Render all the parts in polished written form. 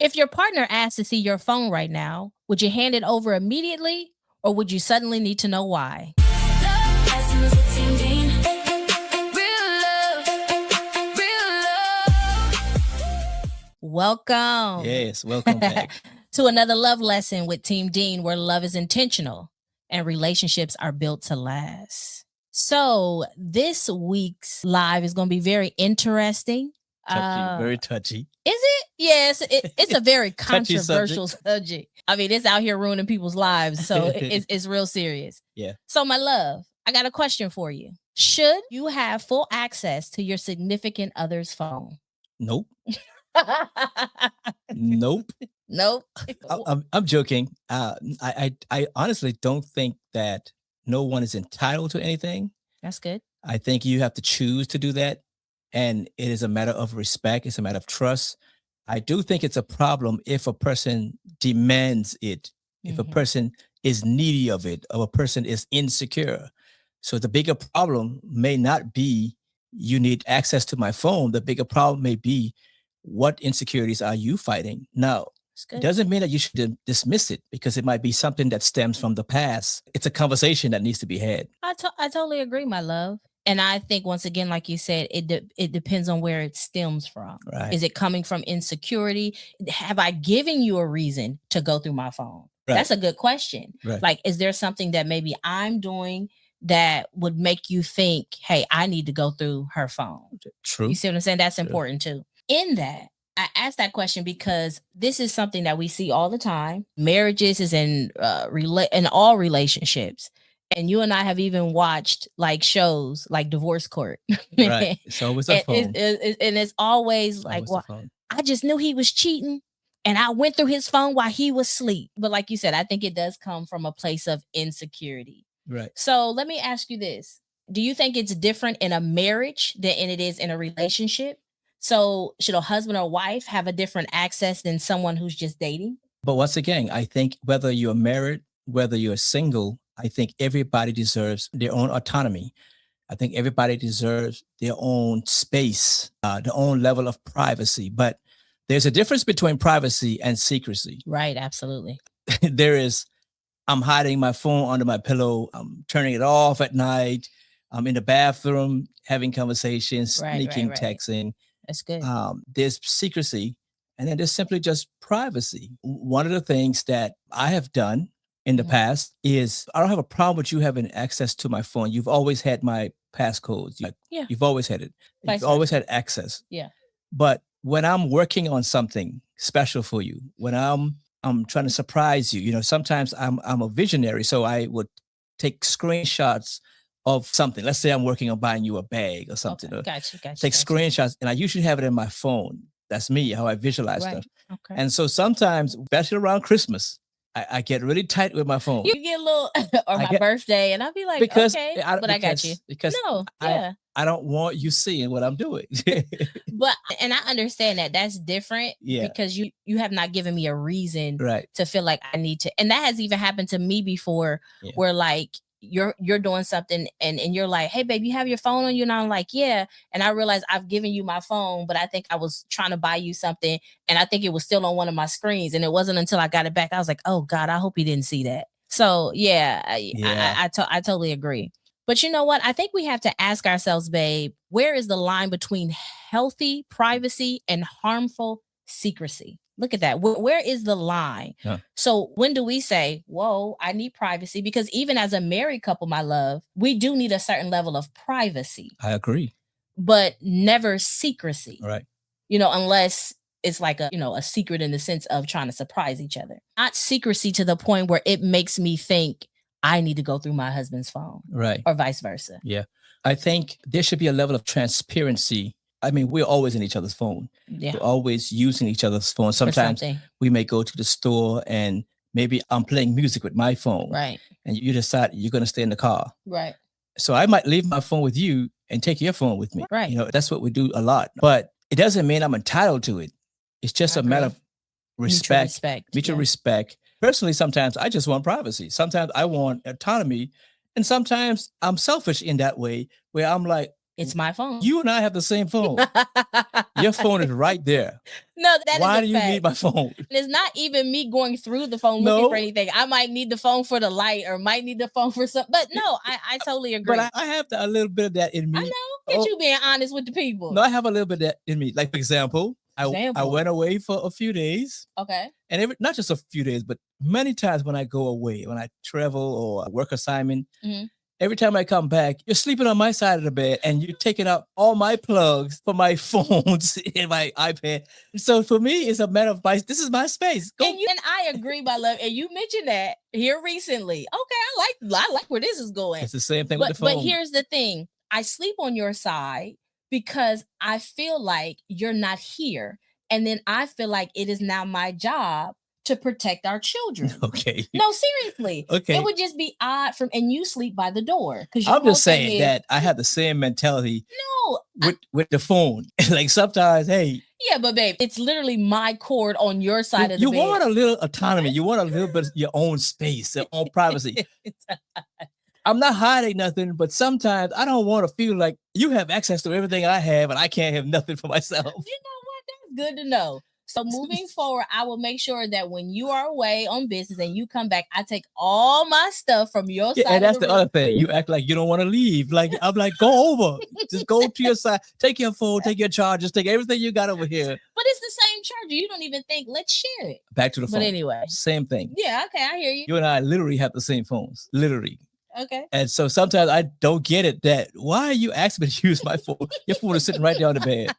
If your partner asked to see your phone right now, would you hand it over immediately or would you suddenly need to know why? Welcome. Yes, welcome back. To another love lesson with Team Dean, where love is intentional and relationships are built to last. So, this week's live is going to be very interesting. Touchy, very touchy. Is it? Yes, it's a very Touchy controversial subject. I mean, it's out here ruining people's lives, so it's real serious. Yeah. So, my love, I got a question for you. Should you have full access to your significant other's phone? Nope. Nope. Nope. I'm joking. I honestly don't think that no one is entitled to anything. That's good. I think you have to choose to do that. And it is a matter of respect. It's a matter of trust. I do think it's a problem if a person demands it, if a person is needy of it, or a person is insecure. So the bigger problem may not be you need access to my phone. The bigger problem may be what insecurities are you fighting? Now, it doesn't mean that you should dismiss it because it might be something that stems from the past. It's a conversation that needs to be had. I totally agree, my love. And I think, once again, like you said, it depends on where it stems from. Right. Is it coming from insecurity? Have I given you a reason to go through my phone? Right. That's a good question. Right. Like, is there something that maybe I'm doing that would make you think, hey, I need to go through her phone? True. You see what I'm saying? That's True. important too. In that, I asked that question because this is something that we see all the time. Marriages is in all relationships. And you and I have even watched like shows like Divorce Court. Right. It's always a phone. And it's always like, well, I just knew he was cheating and I went through his phone while he was asleep. But like you said, I think it does come from a place of insecurity. Right. So let me ask you this. Do you think it's different in a marriage than it is in a relationship? So should a husband or wife have a different access than someone who's just dating? But once again, I think whether you're married, whether you're single, I think everybody deserves their own autonomy. I think everybody deserves their own space, their own level of privacy. But there's a difference between privacy and secrecy. Right, absolutely. There is, I'm hiding my phone under my pillow. I'm turning it off at night. I'm in the bathroom having conversations, sneaking, texting. That's good. There's secrecy, and then there's simply just privacy. One of the things that I have done in the past is I don't have a problem with you having access to my phone. You've always had my passcodes. You've always had it. You've always had access. Yeah. But when I'm working on something special for you, when I'm trying to surprise you, sometimes I'm a visionary. So I would take screenshots of something. Let's say I'm working on buying you a bag or something. Okay. Gotcha. Take screenshots, and I usually have it in my phone. That's me, how I visualize stuff. Okay. And so sometimes, especially around Christmas, I get really tight with my phone. You get a little, or my birthday, and I'll be like, okay, I got you. Because I don't want you seeing what I'm doing. And I understand that that's different because you have not given me a reason to feel like I need to. And that has even happened to me before where like, you're doing something and you're like, hey babe, you have your phone on you? And I'm like, yeah. And I realized I've given you my phone, but I think I was trying to buy you something and I think it was still on one of my screens. And it wasn't until I got it back, I was like, oh God, I hope he didn't see that. So I totally agree. But you know what? I think we have to ask ourselves, babe, where is the line between healthy privacy and harmful secrecy? Look at that. Where is the line? Yeah. So when do we say, whoa, I need privacy? Because even as a married couple, my love, we do need a certain level of privacy. I agree. But never secrecy. Right. Unless it's like a secret in the sense of trying to surprise each other. Not secrecy to the point where it makes me think I need to go through my husband's phone. Right. Or vice versa. Yeah. I think there should be a level of transparency. I mean, we're always in each other's phone. Yeah. We're always using each other's phone. Sometimes we may go to the store and maybe I'm playing music with my phone. Right. And you decide you're going to stay in the car. Right. So I might leave my phone with you and take your phone with me. Right. That's what we do a lot. But it doesn't mean I'm entitled to it. It's just a matter of respect. Mutual respect. Personally, sometimes I just want privacy. Sometimes I want autonomy. And sometimes I'm selfish in that way where I'm like, It's my phone. You and I have the same phone. Your phone is right there. No, that Why is do you need my phone? And it's not even me going through the phone looking for anything. I might need the phone for the light or might need the phone for something. But no, I totally agree. But I have a little bit of that in me. I know. Get you being honest with the people. No, I have a little bit of that in me. Like, for example, I went away for a few days. Okay. And not just a few days, but many times when I go away, when I travel or work assignment, every time I come back, you're sleeping on my side of the bed and you're taking out all my plugs for my phones and my iPad. So for me, it's a matter of this is my space. And I agree, my love. And you mentioned that here recently. Okay, I like where this is going. It's the same thing with the phone. But here's the thing. I sleep on your side because I feel like you're not here. And then I feel like it is now my job to protect our children. Okay. No, seriously. Okay. It would just be odd and you sleep by the door. I'm just saying that I have the same mentality. No. With the phone. Like sometimes, hey. Yeah, but babe, it's literally my cord on your side of the bed. You want a little autonomy. You want a little bit of your own space, your own privacy. I'm not hiding nothing, but sometimes I don't want to feel like you have access to everything I have and I can't have nothing for myself. You know what? That's good to know. So moving forward, I will make sure that when you are away on business and you come back, I take all my stuff from your side. And that's the other thing. You act like you don't want to leave. Like I'm like, go over. Just go to your side. Take your phone, take your chargers, take everything you got over here. But it's the same charger. You don't even think, let's share it. Back to the phone. But anyway. Same thing. Yeah, okay, I hear you. You and I literally have the same phones. Literally. Okay. And so sometimes I don't get it that why are you asking me to use my phone? Your phone is sitting right there on the bed.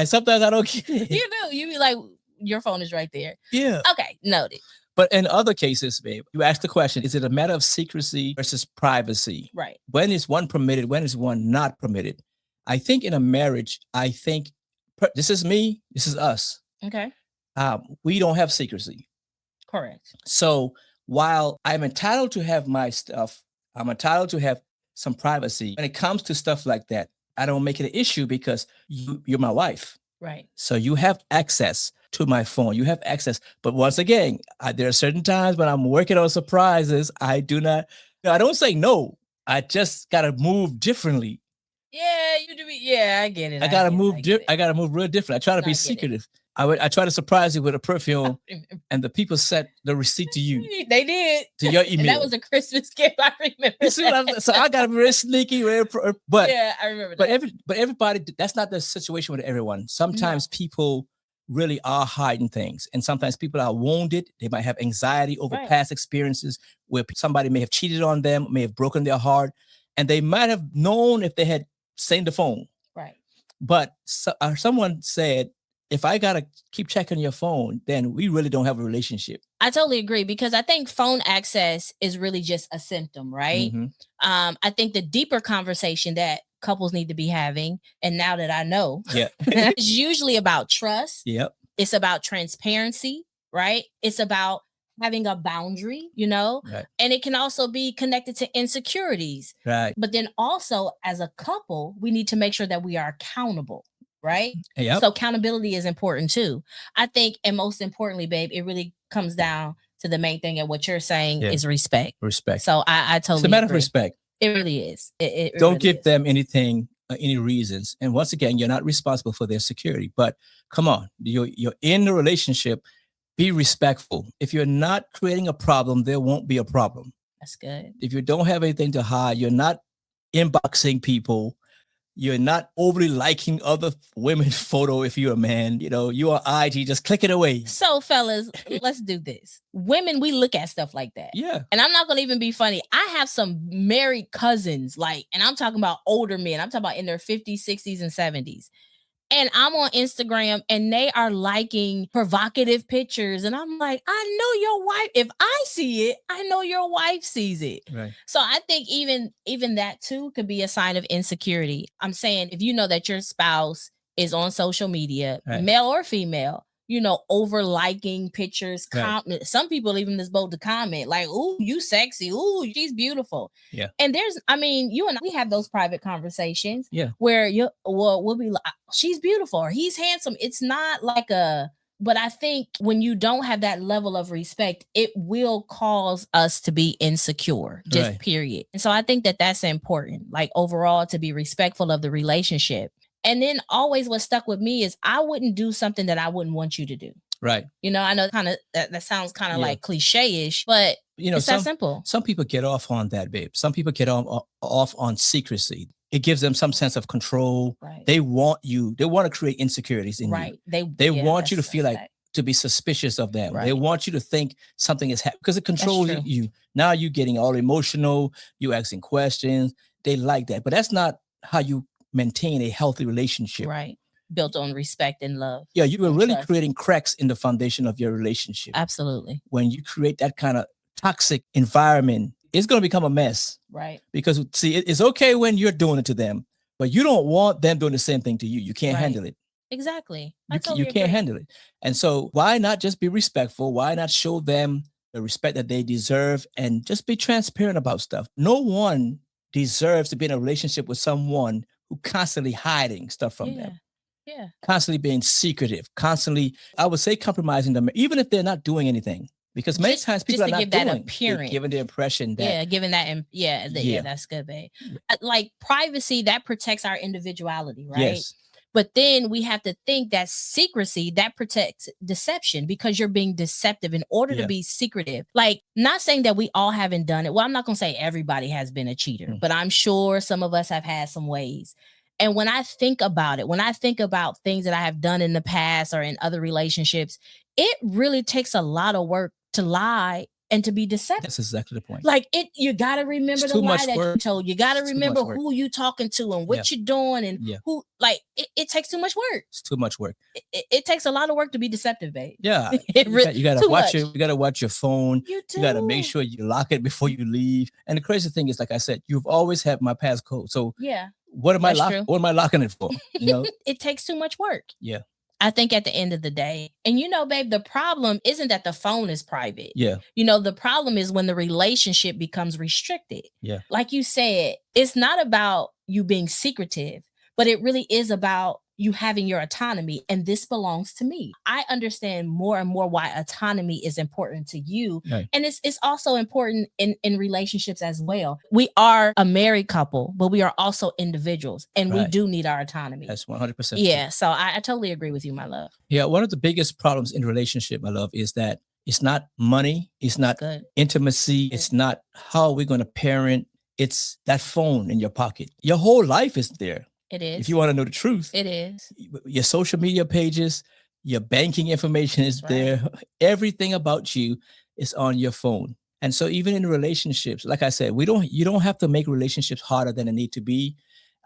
Sometimes I don't get it. You do. You be like, your phone is right there. Yeah. Okay, noted. But in other cases, babe, you ask the question, is it a matter of secrecy versus privacy? Right. When is one permitted? When is one not permitted? I think in a marriage, this is me, this is us. Okay. We don't have secrecy. Correct. So while I'm entitled to have my stuff, I'm entitled to have some privacy. When it comes to stuff like that, I don't make it an issue because you're my wife. Right. So you have access to my phone. You have access. But once again, there are certain times when I'm working on surprises, I don't say no. I just got to move differently. Yeah, you do. Yeah, I get it. I got to move. I got to move real different. I try to be secretive. I try to surprise you with a perfume, and the people sent the receipt to you. They did. To your email. And that was a Christmas gift. I remember. You see so I got to be very sneaky. But yeah, I remember that. But everybody, that's not the situation with everyone. Sometimes people really are hiding things. And sometimes people are wounded. They might have anxiety over past experiences where somebody may have cheated on them, may have broken their heart. And they might have known if they had seen the phone. Right. But someone said, if I got to keep checking your phone, then we really don't have a relationship. I totally agree because I think phone access is really just a symptom, right? Mm-hmm. I think the deeper conversation that couples need to be having, and now that I know, it's usually about trust. Yep. It's about transparency, right? It's about having a boundary, right. And it can also be connected to insecurities. Right. But then also as a couple, we need to make sure that we are accountable. Right. Yep. So accountability is important too. I think, and most importantly, babe, it really comes down to the main thing, and what you're saying is respect. Respect. So I totally. It's a matter agree. of respect. It really is. It Don't really give them anything, any reasons. And once again, you're not responsible for their security. But come on, you're in the relationship. Be respectful. If you're not creating a problem, there won't be a problem. That's good. If you don't have anything to hide, you're not inboxing people. You're not overly liking other women's photo if you're a man. You are IG, just click it away. So, fellas, let's do this. Women, we look at stuff like that. Yeah. And I'm not going to even be funny. I have some married cousins, and I'm talking about older men. I'm talking about in their 50s, 60s, and 70s. And I'm on Instagram and they are liking provocative pictures. And I'm like, I know your wife. If I see it, I know your wife sees it. Right. So I think even that too could be a sign of insecurity. I'm saying if you know that your spouse is on social media, male or female, over liking pictures. Right. Some people even is bold to comment like, ooh, you sexy. Ooh, she's beautiful. Yeah. And you and I, we have those private conversations. Yeah. Where we'll be like, she's beautiful or he's handsome. It's not like a But I think when you don't have that level of respect, it will cause us to be insecure, just period. And so I think that that's important, like overall, to be respectful of the relationship. And then always what stuck with me is I wouldn't do something that I wouldn't want you to do. Right. You know, I know kind of that sounds kind of like cliche-ish, but it's that simple. Some people get off on that, babe. Some people get off on secrecy. It gives them some sense of control. Right. They want you. They want to create insecurities in you. They want you to feel like to be suspicious of them. Right. They want you to think something is happening because it controls you. Now you're getting all emotional. You asking questions. They like that, but that's not how you maintain a healthy relationship. Right. Built on respect and love. Yeah, you were really creating cracks in the foundation of your relationship. Absolutely. When you create that kind of toxic environment, it's going to become a mess. Right. Because see, it's okay when you're doing it to them, but you don't want them doing the same thing to you. You can't handle it. Exactly. You can't handle it. And so why not just be respectful? Why not show them the respect that they deserve and just be transparent about stuff? No one deserves to be in a relationship with someone who constantly hiding stuff from them. Yeah. Constantly being secretive, constantly, I would say, compromising them, even if they're not doing anything. Because many times people are not doing, they're giving the impression that. Giving that, that's good, babe. Like privacy, that protects our individuality, right? Yes. But then we have to think that secrecy, that protects deception because you're being deceptive in order to be secretive. Like, not saying that we all haven't done it. Well, I'm not going to say everybody has been a cheater, but I'm sure some of us have had some ways. And when I think about it, when I think about things that I have done in the past or in other relationships, it really takes a lot of work to lie and to be deceptive. That's exactly the point. Like you got to remember the lie that you told. You got to remember who you talking to and what you're doing and who, like, it takes too much work. It's too much work. It takes a lot of work to be deceptive, babe. Yeah. You got to watch your phone. You got to make sure you lock it before you leave. And the crazy thing is, like I said, you've always had my passcode. So what am I locking it for? You know, it takes too much work. Yeah. I think at the end of the day, and babe, the problem isn't that the phone is private. Yeah. The problem is when the relationship becomes restricted. Yeah. Like you said, it's not about you being secretive, but it really is about you having your autonomy, and this belongs to me. I understand more and more why autonomy is important to you. Right. And it's also important in relationships as well. We are a married couple, but we are also individuals, and we do need our autonomy. That's 100%. Yeah, so I totally agree with you, my love. Yeah, one of the biggest problems in relationship, my love, is that it's not money, it's not intimacy, it's not how we're going to parent, it's that phone in your pocket. Your whole life is there. It is. If you want to know the truth. It is. Your social media pages, your banking information is there. Everything about you is on your phone. And so even in relationships, like I said, you don't have to make relationships harder than they need to be.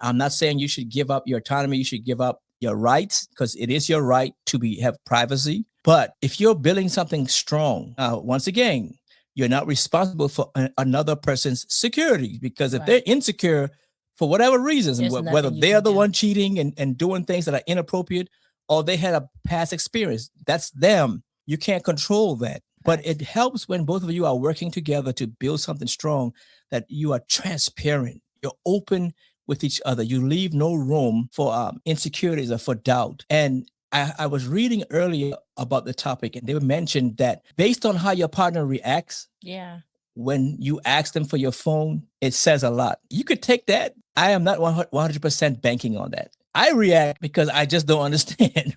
I'm not saying you should give up your autonomy. You should give up your rights, because it is your right to have privacy. But if you're building something strong, once again, you're not responsible for another person's security, because if they're insecure, for whatever reasons, whether they are the one cheating and doing things that are inappropriate, or they had a past experience, that's them. You can't control that. But it helps when both of you are working together to build something strong, that you are transparent. You're open with each other. You leave no room for insecurities or for doubt. And I was reading earlier about the topic, and they mentioned that based on how your partner reacts, when you ask them for your phone, it says a lot. You could take that. I am not 100% banking on that. I react because I just don't understand.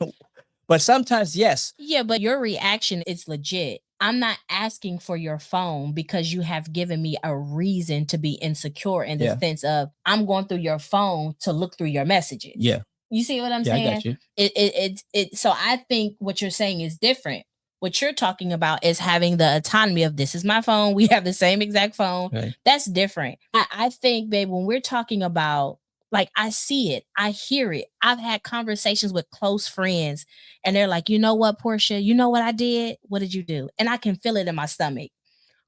But sometimes, yes. Yeah, but your reaction is legit. I'm not asking for your phone because you have given me a reason to be insecure in the sense of I'm going through your phone to look through your messages. Yeah. You see what I'm saying? I got you. So I think what you're saying is different. What you're talking about is having the autonomy of, this is my phone. We have the same exact phone. Right. That's different. I think, babe, when we're talking about, like, I see it, I hear it. I've had conversations with close friends, and they're like, you know what, Portia, you know what I did? What did you do? And I can feel it in my stomach.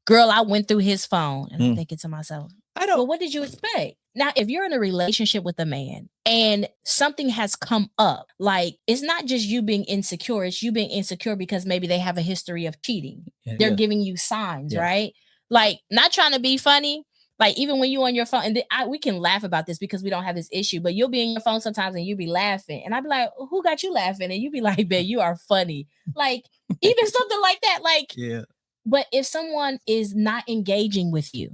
Girl, I went through his phone. And I'm thinking to myself, well, what did you expect? Now, if you're in a relationship with a man and something has come up, like, it's not just you being insecure, it's you being insecure because maybe they have a history of cheating. They're giving you signs, right? Like, not trying to be funny, Like, even when you on your phone, and we can laugh about this because we don't have this issue, but you'll be in your phone sometimes and you'll be laughing. And I'll be like, who got you laughing? And you'll be like, babe, you are funny. Like, even something like that. Like, yeah. But if someone is not engaging with you,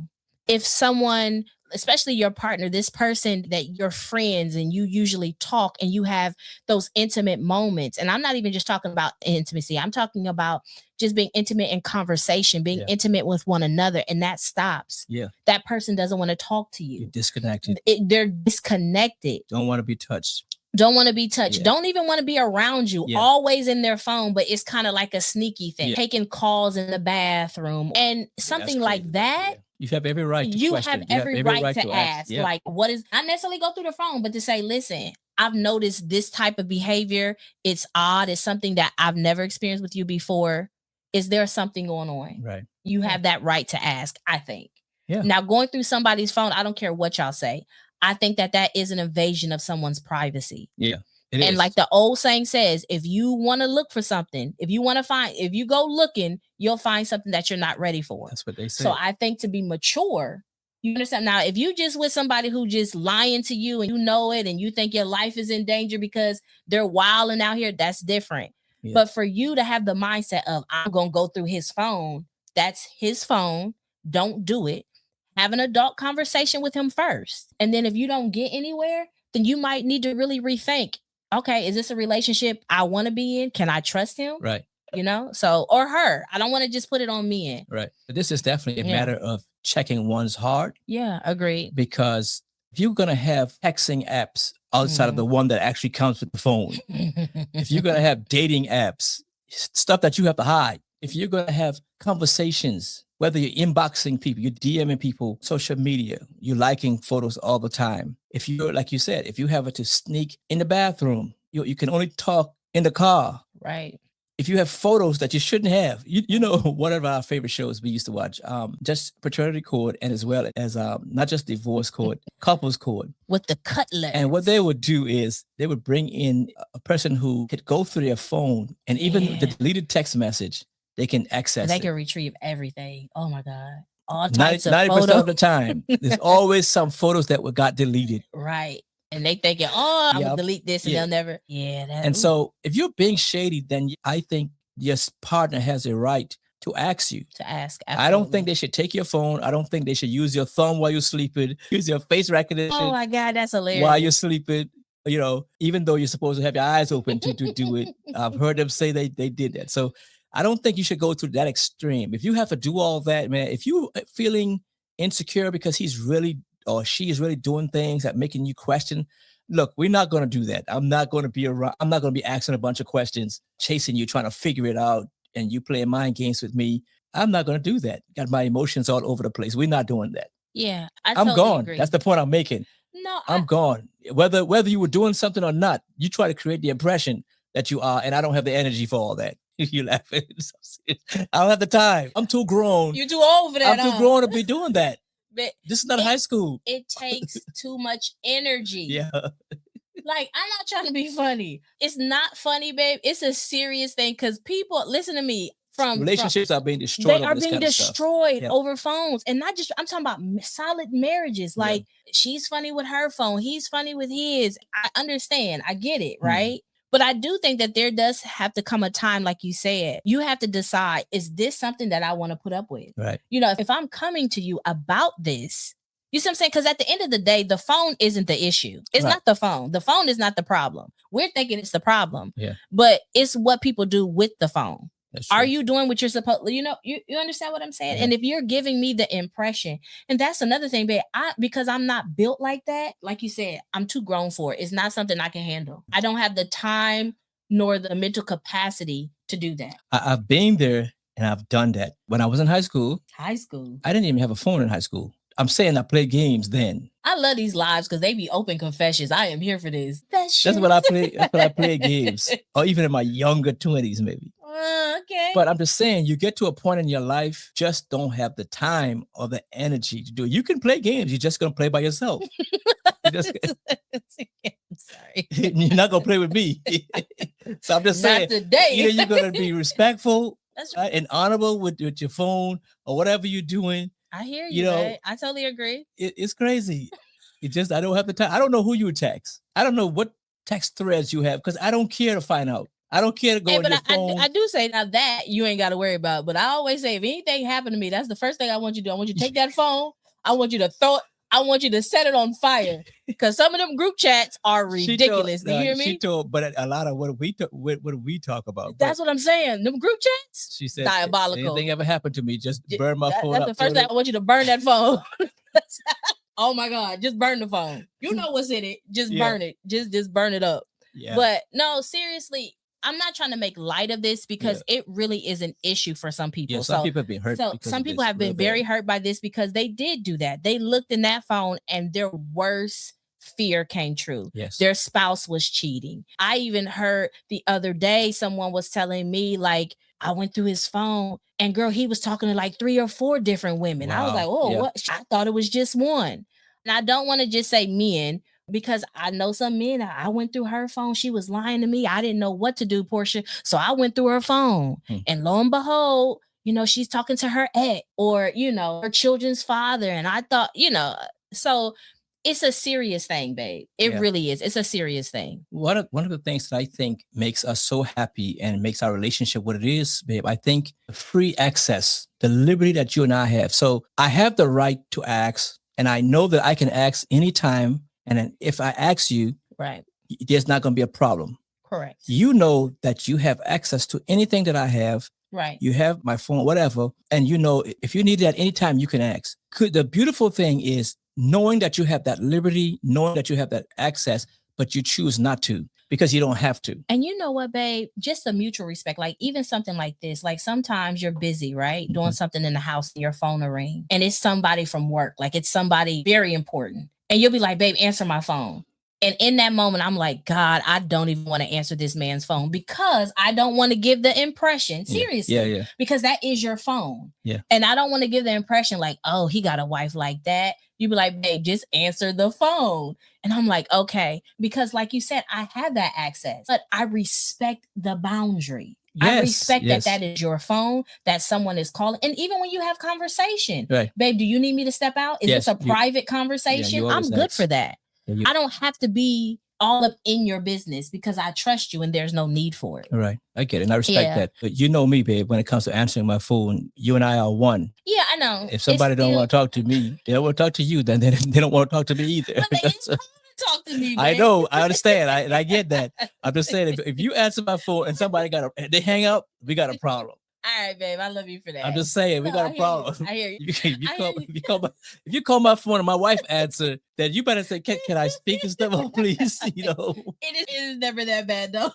if someone, especially your partner, this person that you're friends and you usually talk and you have those intimate moments, and I'm not even just talking about intimacy, I'm talking about just being intimate in conversation, being intimate with one another, and that stops. Yeah. That person doesn't want to talk to you. You're disconnected. They're disconnected. Don't want to be touched. Don't want to be touched. Yeah. Don't even want to be around you. Yeah. Always in their phone, but it's kind of like a sneaky thing. Yeah. Taking calls in the bathroom and something like that. Yeah. You have every right to question. You have every right to ask. Yeah. Like, what is, not necessarily go through the phone, but to say, listen, I've noticed this type of behavior. It's odd. It's something that I've never experienced with you before. Is there something going on? Right. You have that right to ask, I think. Yeah. Now, going through somebody's phone, I don't care what y'all say. I think that is an invasion of someone's privacy. Yeah. And like the old saying says, if you want to look for something, if you go looking, you'll find something that you're not ready for. That's what they say. So I think to be mature, you understand? Now, if you just with somebody who just lying to you and you know it and you think your life is in danger because they're wilding out here, that's different. Yeah. But for you to have the mindset of, I'm going to go through his phone, that's his phone, don't do it. Have an adult conversation with him first. And then if you don't get anywhere, then you might need to really rethink, okay, is this a relationship I want to be in? Can I trust him? Right. You know, so, or her. I don't want to just put it on me in. Right. But this is definitely a matter of checking one's heart. Yeah, agreed. Because if you're going to have texting apps outside of the one that actually comes with the phone, if you're going to have dating apps, stuff that you have to hide, if you're going to have conversations, whether you're inboxing people, you're DMing people, social media, you're liking photos all the time. If you're, like you said, if you have to sneak in the bathroom, you can only talk in the car. Right. If you have photos that you shouldn't have, you know, one of our favorite shows we used to watch, just Paternity Court, and as well as not just Divorce Court, Couples Court. With the cutlass. And what they would do is they would bring in a person who could go through their phone, and even the deleted text message, they can access They it. can retrieve everything. Oh my God. All types of 90% photos. of the time, there's always some photos that got deleted. Right. And they thinking, I'm going to delete this and they'll never. Yeah. So if you're being shady, then I think your partner has a right to ask you. To ask. Absolutely. I don't think they should take your phone. I don't think they should use your thumb while you're sleeping. Use your face recognition. Oh my God, that's hilarious. While you're sleeping. You know, even though you're supposed to have your eyes open to do it. I've heard them say they did that. So I don't think you should go to that extreme. If you have to do all that, man, if you're feeling insecure because he's really or she is really doing things that making you question, look, we're not going to do that. I'm not going to be around. I'm not going to be asking a bunch of questions, chasing you, trying to figure it out, and you playing mind games with me. I'm not going to do that. Got my emotions all over the place. We're not doing that. Yeah, I'm gone. Agree. That's the point I'm making. No, I'm gone. Whether you were doing something or not, you try to create the impression that you are, and I don't have the energy for all that. You laughing? I don't have the time. I'm too grown. You're too old for that. I'm too grown to be doing that. But this is not high school. It takes too much energy. Yeah. Like, I'm not trying to be funny. It's not funny, babe. It's a serious thing because people, listen to me. Relationships are being destroyed. They are being destroyed over phones. And not just, I'm talking about solid marriages. Like, she's funny with her phone. He's funny with his. I understand. I get it, right? But I do think that there does have to come a time, like you said, you have to decide, is this something that I want to put up with? Right. You know, if I'm coming to you about this, you see what I'm saying? Because at the end of the day, the phone isn't the issue. It's not the phone. The phone is not the problem. We're thinking it's the problem. Yeah. But it's what people do with the phone. Are you doing what you're supposed to? You know, you understand what I'm saying? Yeah. And if you're giving me the impression, and that's another thing, babe, because I'm not built like that, like you said, I'm too grown for it. It's not something I can handle. I don't have the time nor the mental capacity to do that. I've been there and I've done that. When I was in high school, I didn't even have a phone in high school. I'm saying I played games then. I love these lives because they be open confessions. I am here for this. That's what I play. That's what I play games, or even in my younger 20s, maybe. Okay. But I'm just saying, you get to a point in your life, just don't have the time or the energy to do it. You can play games. You're just going to play by yourself. I'm sorry. You're not going to play with me. So I'm just saying, today. Either you're going to be respectful and honorable with your phone or whatever you're doing, I hear you, right? I totally agree. It's crazy. I don't have the time. I don't know who you text. I don't know what text threads you have because I don't care to find out. I don't care to go on your phone. I do say now that you ain't got to worry about. But I always say if anything happened to me, that's the first thing I want you to do. I want you to take that phone. I want you to throw it. I want you to set it on fire because some of them group chats are ridiculous. Do you hear me? But a lot of what we talk about. That's what I'm saying. Them group chats. She said, diabolical. Anything ever happened to me, just burn my phone. That's the first thing I want you to burn that phone. Oh my God, just burn the phone. You know what's in it. Just burn it. Just burn it up. Yeah. But no, seriously. I'm not trying to make light of this because it really is an issue for some people. Yeah, some people have been hurt. So some people have been very hurt by this because they did do that. They looked in that phone and their worst fear came true. Yes. Their spouse was cheating. I even heard the other day someone was telling me like, I went through his phone and girl, he was talking to like 3 or 4 different women. Wow. I was like, oh, what? I thought it was just one. And I don't want to just say men, because I know some men, I went through her phone. She was lying to me. I didn't know what to do, Portia. So I went through her phone. And lo and behold, she's talking to her ex or, her children's father. And I thought, so it's a serious thing, babe. It really is. It's a serious thing. One of the things that I think makes us so happy and makes our relationship what it is, babe, I think free access, the liberty that you and I have. So I have the right to ask, and I know that I can ask anytime. And then if I ask you, right, there's not going to be a problem. Correct. You know that you have access to anything that I have. Right. You have my phone, whatever. And if you need it at any time, you can ask. The beautiful thing is knowing that you have that liberty, knowing that you have that access, but you choose not to because you don't have to. And you know what, babe? Just a mutual respect. Like even something like this, like sometimes you're busy, right? Doing something in the house and your phone will ring and it's somebody from work. Like it's somebody very important. And you'll be like, babe, answer my phone. And in that moment, I'm like, God, I don't even want to answer this man's phone because I don't want to give the impression, seriously, because that is your phone. Yeah. And I don't want to give the impression like, oh, he got a wife like that. You'd be like, babe, just answer the phone. And I'm like, okay, because like you said, I have that access, but I respect the boundary. Yes, I respect that is your phone, that someone is calling. And even when you have conversation, right. Babe, do you need me to step out? Is this a private conversation? I'm good for that. I don't have to be all up in your business because I trust you and there's no need for it. Right. I get it. And I respect that. But you know me, babe, when it comes to answering my phone, you and I are one. Yeah, I know. If somebody don't want to talk to me, they don't want to talk to you, then they don't want to talk to me either. Talk to me, babe. I know. I understand. I get that. I'm just saying, if you answer my phone and somebody they hang up, we got a problem. All right, babe. I love you for that. I'm just saying, we got a problem. I hear you. If you call my phone and my wife answer, then you better say, can I speak and stuff? Oh, please, It is never that bad, though.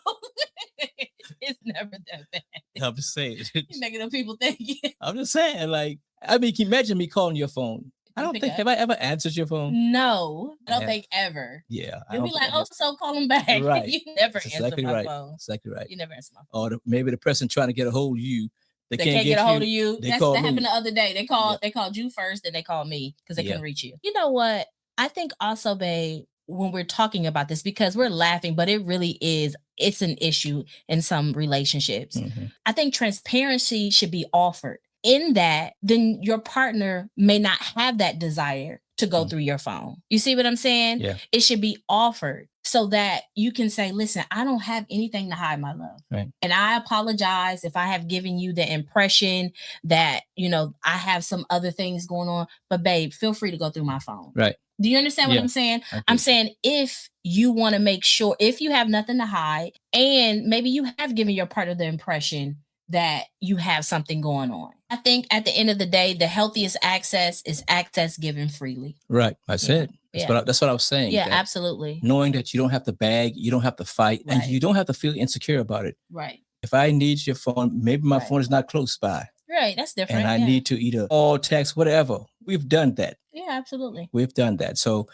It's never that bad. I'm just saying. You're making them people think. I'm just saying, like, I mean, can you imagine me calling your phone? I don't think, have I ever answered your phone? No, I don't think ever. Yeah. You'll be like, oh, so call him back. Right. You never answer my phone. Exactly right. You never answer my phone. Or maybe the person trying to get a hold of you, they can't get a hold of you. That happened the other day. They called you first, then they called me because they couldn't reach you. You know what? I think also, babe, when we're talking about this, because we're laughing, but it really is, it's an issue in some relationships. Mm-hmm. I think transparency should be offered. In that, then your partner may not have that desire to go through your phone. You see what I'm saying? Yeah. It should be offered so that you can say, listen, I don't have anything to hide, my love. Right. And I apologize if I have given you the impression that, I have some other things going on, but babe, feel free to go through my phone. Right. Do you understand what I'm saying? I'm saying if you want to make sure, if you have nothing to hide, and maybe you have given your partner the impression that you have something going on. I think at the end of the day, the healthiest access is access given freely. Right. That's it. That's what I was saying. Yeah, absolutely. Knowing that you don't have to bag, you don't have to fight, and you don't have to feel insecure about it. Right. If I need your phone, maybe my phone is not close by. Right. That's different. And I need to either call, text, whatever. We've done that. Yeah, absolutely. We've done that. So,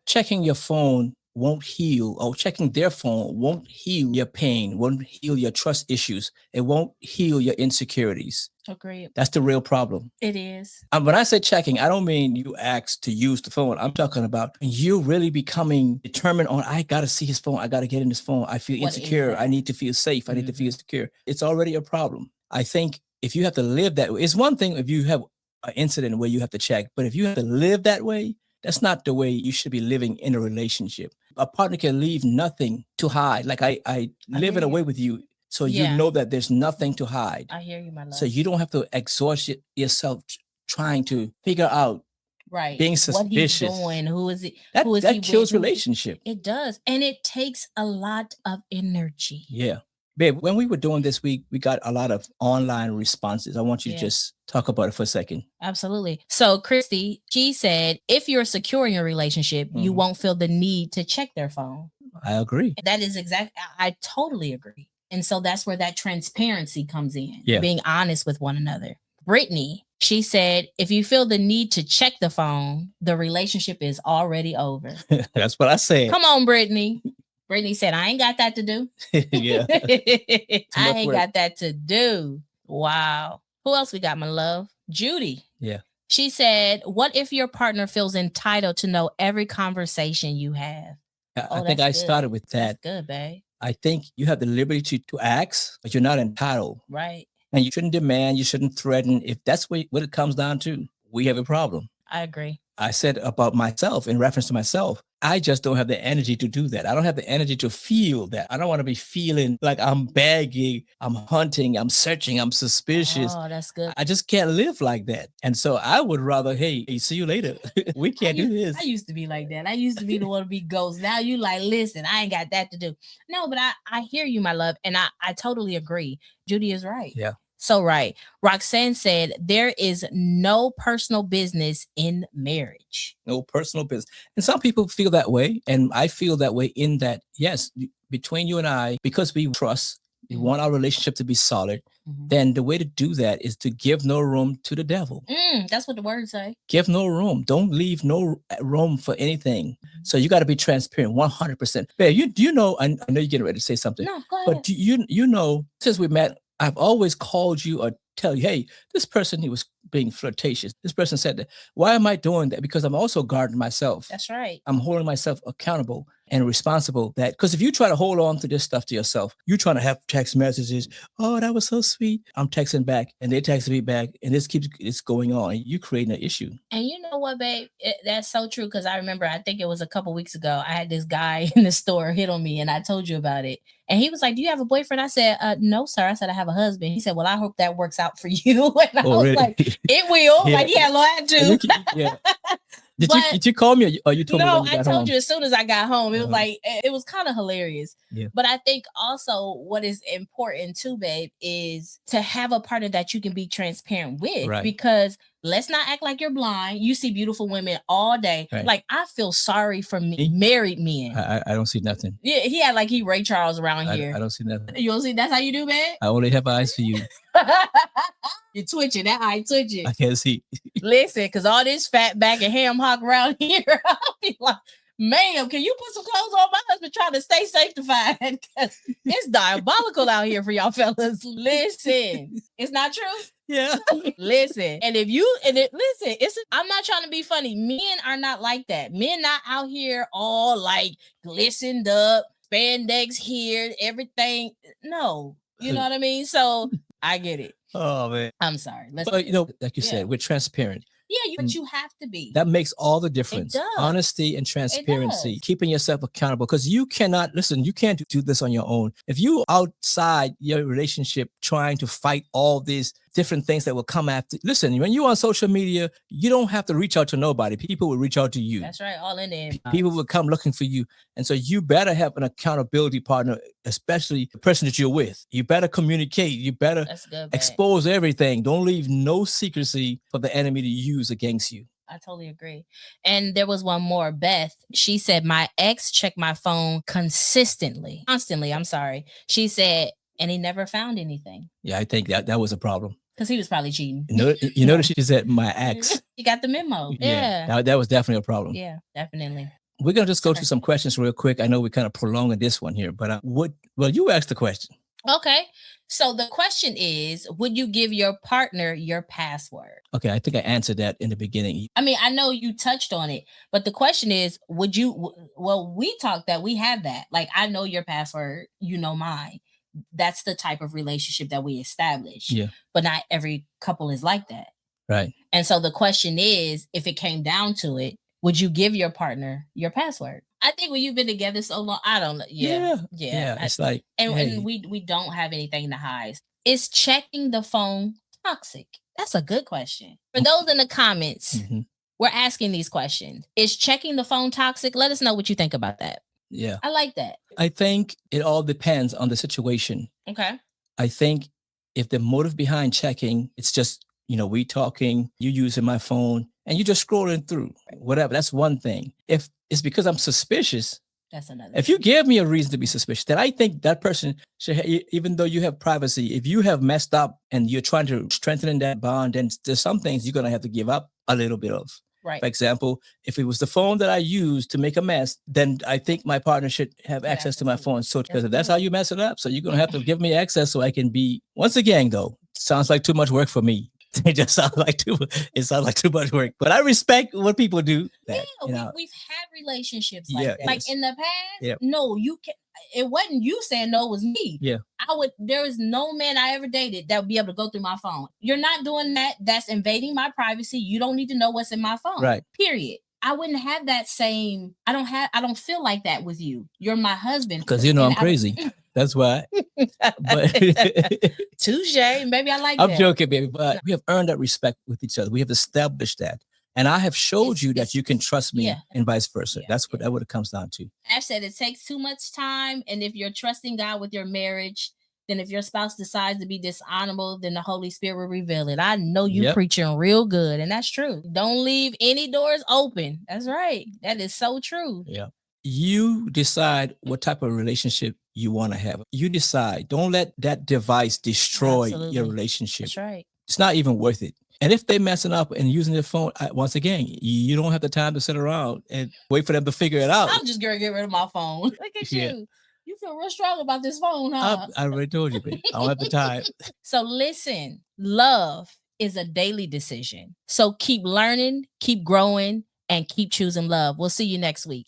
checking your phone won't heal, or checking their phone won't heal your pain, won't heal your trust issues. It won't heal your insecurities. Agreed. That's the real problem. It is. When I say checking, I don't mean you ask to use the phone. I'm talking about you really becoming determined on, I got to see his phone. I got to get in his phone. I feel insecure. I need to feel safe. I need to feel secure. It's already a problem. I think if you have to live that way, it's one thing if you have an incident where you have to check. But if you have to live that way, that's not the way you should be living in a relationship. A partner can leave nothing to hide. Like I live in a way with you, so you know that there's nothing to hide. I hear you, my love. So you don't have to exhaust yourself trying to figure out, being suspicious. What he's doing, who is it? That kills relationship. It does, and it takes a lot of energy. Yeah. Babe, when we were doing this, we got a lot of online responses. I want you to just talk about it for a second. Absolutely. So Christy, she said, if you're secure in your relationship, you won't feel the need to check their phone. I agree. That is I totally agree. And so that's where that transparency comes in, being honest with one another. Brittany, she said, if you feel the need to check the phone, the relationship is already over. That's what I said. Come on, Brittany. Brittany said, I ain't got that to do. Yeah. I ain't got that to do. Wow. Who else we got, my love? Judy. Yeah. She said, what if your partner feels entitled to know every conversation you have? I think I started with that. That's good, babe. I think you have the liberty to ask, but you're not entitled. Right. And you shouldn't demand, you shouldn't threaten. If that's what it comes down to, we have a problem. I agree. I said about myself, in reference to myself, I just don't have the energy to do that. I don't have the energy to feel that. I don't want to be feeling like I'm begging, I'm hunting, I'm searching, I'm suspicious. Oh, that's good. I just can't live like that. And so I would rather, hey, see you later. We can't do this. I used to be like that. I used to be the one to be ghost. Now you like, listen, I ain't got that to do. No, but I hear you, my love. And I totally agree. Judy is right. Yeah. So right. Roxanne said, there is no personal business in marriage. No personal business. And some people feel that way. And I feel that way in that, yes, between you and I, because we trust, we want our relationship to be solid, then the way to do that is to give no room to the devil. That's what the words say. Give no room. Don't leave no room for anything. So you got to be transparent 100%. Babe, you know, I know you're getting ready to say something. No, go ahead. But you know, since we met, I've always called you or tell you, hey, this person, he was being flirtatious. This person said that. Why am I doing that? Because I'm also guarding myself. That's right. I'm holding myself accountable and responsible. That because if you try to hold on to this stuff to yourself, you're trying to have text messages. Oh, that was so sweet. I'm texting back and they texting me back. And it's going on. You creating an issue. And you know what, babe? That's so true. Because I remember, I think it was a couple weeks ago, I had this guy in the store hit on me and I told you about it. And he was like, do you have a boyfriend? I said, no, sir. I said, I have a husband. He said, well, I hope that works out for you. And I was really? Like, it will. Yeah. Like, yeah, Lord, I do. Yeah. Did you call me or you told me? No, I told you as soon as I got home. It was like, it was kind of hilarious. Yeah. But I think also what is important too, babe, is to have a partner that you can be transparent with. Right. Because let's not act like you're blind. You see beautiful women all day. Right. Like, I feel sorry for married men. I don't see nothing. Yeah, he had like he Ray Charles around here. I don't see nothing. You don't see? That's how you do, man? I only have eyes for you. You're twitching. That eye twitching. I can't see. Listen, because all this fat back and ham hock around here, I'll be like, ma'am, can you put some clothes on? My husband trying to stay sanctified because it's diabolical out here for y'all fellas. Listen, it's not true. Yeah. Listen, I'm not trying to be funny. Men are not like that. Men not out here all like glistened up, spandex here, everything. No, you know what I mean? So I get it. Oh man, I'm sorry. But you know, like you said, we're transparent. Yeah, but you have to be. That makes all the difference. It does. Honesty and transparency, keeping yourself accountable. Because you can't do this on your own. If you outside your relationship trying to fight all these different things that will come after. Listen, when you're on social media, you don't have to reach out to nobody. People will reach out to you. That's right. All in there. People will come looking for you. And so you better have an accountability partner, especially the person that you're with. You better communicate. You better expose everything. Don't leave no secrecy for the enemy to use against you. I totally agree. And there was one more, Beth. She said, my ex checked my phone constantly. I'm sorry. She said, and he never found anything. Yeah, I think that was a problem. Because he was probably cheating. You notice she said my ex. You got the memo. Yeah. That was definitely a problem. Yeah, definitely. We're going to just go through some questions real quick. I know we're kind of prolonging this one here, but you asked the question. Okay. So the question is, would you give your partner your password? Okay, I think I answered that in the beginning. I mean, I know you touched on it, but the question is, would you, we talked that we have that. Like, I know your password, you know mine. That's the type of relationship that we establish. Yeah. But not every couple is like that. Right. And so the question is, if it came down to it, would you give your partner your password? I think when you've been together so long, I don't know. Yeah. It's like, and we don't have anything to hide. Is checking the phone toxic? That's a good question. For those in the comments, we're asking these questions. Is checking the phone toxic? Let us know what you think about that. Yeah. I like that. I think it all depends on the situation. Okay. I think if the motive behind checking, it's just, we talking, you using my phone, and you just scrolling through, whatever. That's one thing. If it's because I'm suspicious, that's another. If you give me a reason to be suspicious, then I think that person should, even though you have privacy, if you have messed up and you're trying to strengthen that bond, then there's some things you're going to have to give up a little bit of. Right. For example, if it was the phone that I used to make a mess, then I think my partner should have access to my phone. So because that's how you mess it up. So you're going to have to give me access so I can be, once again, though, sounds like too much work for me. It just sounds like too much work. But I respect what people do. We've had relationships like in the past. No, you can. It wasn't you saying no, it was me. Yeah. There was no man I ever dated that would be able to go through my phone. You're not doing that. That's invading my privacy. You don't need to know what's in my phone. Right. Period. I wouldn't have that same. I don't feel like that with you. You're my husband. Because I'm crazy. That's why. But touche, maybe I like I'm that. I'm joking, baby. But we have earned that respect with each other. We have established that. And I have showed you that you can trust me and vice versa. That's what it comes down to. I've said it takes too much time. And if you're trusting God with your marriage, then if your spouse decides to be dishonorable, then the Holy Spirit will reveal it. I know you preaching real good. And that's true. Don't leave any doors open. That's right. That is so true. Yeah. You decide what type of relationship you want to have. You decide. Don't let that device destroy your relationship. That's right. It's not even worth it. And if they're messing up and using their phone, once again, you don't have the time to sit around and wait for them to figure it out. I'm just going to get rid of my phone. Look at you. You feel real strong about this phone, huh? I already told you, babe. I don't have the time. So listen, love is a daily decision. So keep learning, keep growing, and keep choosing love. We'll see you next week.